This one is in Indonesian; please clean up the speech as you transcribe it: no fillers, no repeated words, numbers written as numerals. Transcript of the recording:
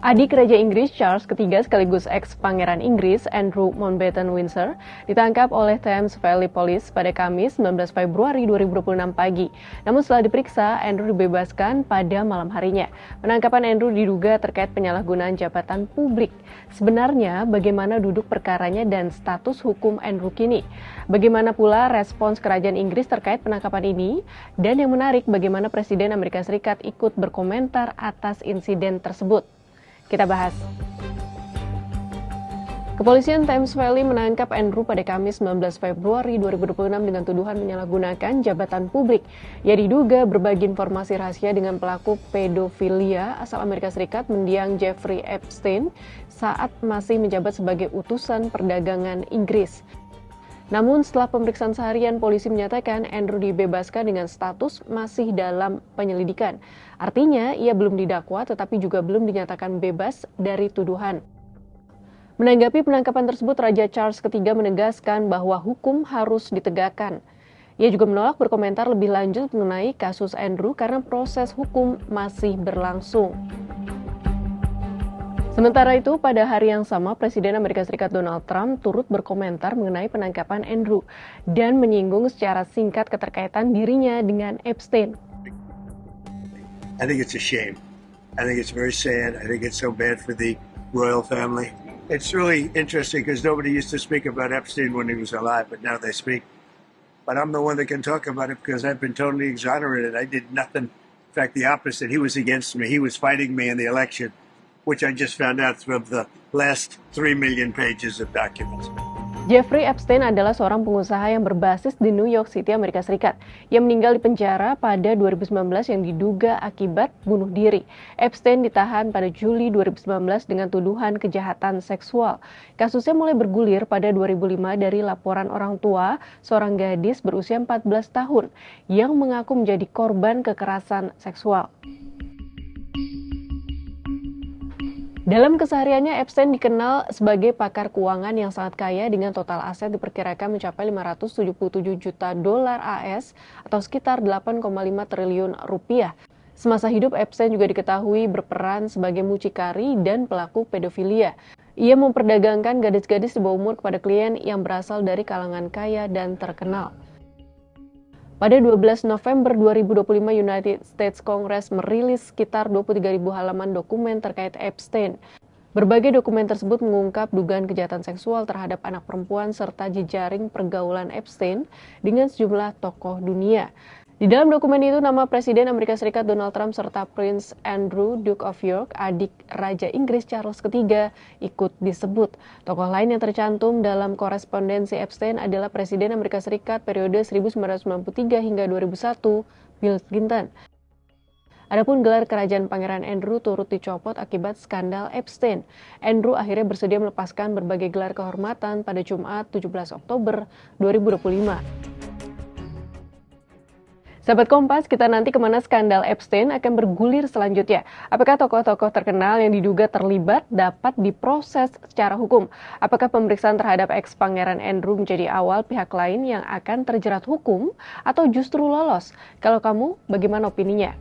Adik Raja Inggris Charles III sekaligus ex-Pangeran Inggris Andrew Mountbatten Windsor ditangkap oleh Thames Valley Police pada Kamis 19 Februari 2026 pagi. Namun setelah diperiksa, Andrew dibebaskan pada malam harinya. Penangkapan Andrew diduga terkait penyalahgunaan jabatan publik. Sebenarnya bagaimana duduk perkaranya dan status hukum Andrew kini? Bagaimana pula respons kerajaan Inggris terkait penangkapan ini? Dan yang menarik, bagaimana Presiden Amerika Serikat ikut berkomentar atas insiden tersebut? Kita bahas. Kepolisian Thames Valley menangkap Andrew pada Kamis 19 Februari 2026 dengan tuduhan menyalahgunakan jabatan publik. Ia diduga berbagi informasi rahasia dengan pelaku pedofilia asal Amerika Serikat mendiang Jeffrey Epstein saat masih menjabat sebagai utusan perdagangan Inggris. Namun setelah pemeriksaan seharian, polisi menyatakan Andrew dibebaskan dengan status masih dalam penyelidikan. Artinya, ia belum didakwa tetapi juga belum dinyatakan bebas dari tuduhan. Menanggapi penangkapan tersebut, Raja Charles III menegaskan bahwa hukum harus ditegakkan. Ia juga menolak berkomentar lebih lanjut mengenai kasus Andrew karena proses hukum masih berlangsung. Sementara itu, pada hari yang sama, Presiden Amerika Serikat Donald Trump turut berkomentar mengenai penangkapan Andrew dan menyinggung secara singkat keterkaitan dirinya dengan Epstein. I think it's a shame. I think it's very sad. I think it's so bad for the royal family. It's really interesting because nobody used to speak about Epstein when he was alive, but now they speak. But I'm the one that can talk about it because I've been totally exonerated. I did nothing. In fact, the opposite. He was against me. He was fighting me in the election, which I just found out from the last 3 million pages of documents. Jeffrey Epstein adalah seorang pengusaha yang berbasis di New York City, Amerika Serikat. Ia meninggal di penjara pada 2019 yang diduga akibat bunuh diri. Epstein ditahan pada Juli 2019 dengan tuduhan kejahatan seksual. Kasusnya mulai bergulir pada 2005 dari laporan orang tua seorang gadis berusia 14 tahun yang mengaku menjadi korban kekerasan seksual. Dalam kesehariannya, Epstein dikenal sebagai pakar keuangan yang sangat kaya dengan total aset diperkirakan mencapai 577 juta dolar AS atau sekitar 8,5 triliun rupiah. Semasa hidup, Epstein juga diketahui berperan sebagai mucikari dan pelaku pedofilia. Ia memperdagangkan gadis-gadis di bawah umur kepada klien yang berasal dari kalangan kaya dan terkenal. Pada 12 November 2025, United States Congress merilis sekitar 23.000 halaman dokumen terkait Epstein. Berbagai dokumen tersebut mengungkap dugaan kejahatan seksual terhadap anak perempuan serta jejaring pergaulan Epstein dengan sejumlah tokoh dunia. Di dalam dokumen itu, nama Presiden Amerika Serikat Donald Trump serta Prince Andrew, Duke of York, adik Raja Inggris Charles III, ikut disebut. Tokoh lain yang tercantum dalam korespondensi Epstein adalah Presiden Amerika Serikat periode 1993 hingga 2001, Bill Clinton. Adapun gelar kerajaan Pangeran Andrew turut dicopot akibat skandal Epstein. Andrew akhirnya bersedia melepaskan berbagai gelar kehormatan pada Jumat 17 Oktober 2025. Sahabat Kompas, kita nanti kemana skandal Epstein akan bergulir selanjutnya. Apakah tokoh-tokoh terkenal yang diduga terlibat dapat diproses secara hukum? Apakah pemeriksaan terhadap ex-Pangeran Andrew menjadi awal pihak lain yang akan terjerat hukum atau justru lolos? Kalau kamu, bagaimana opininya?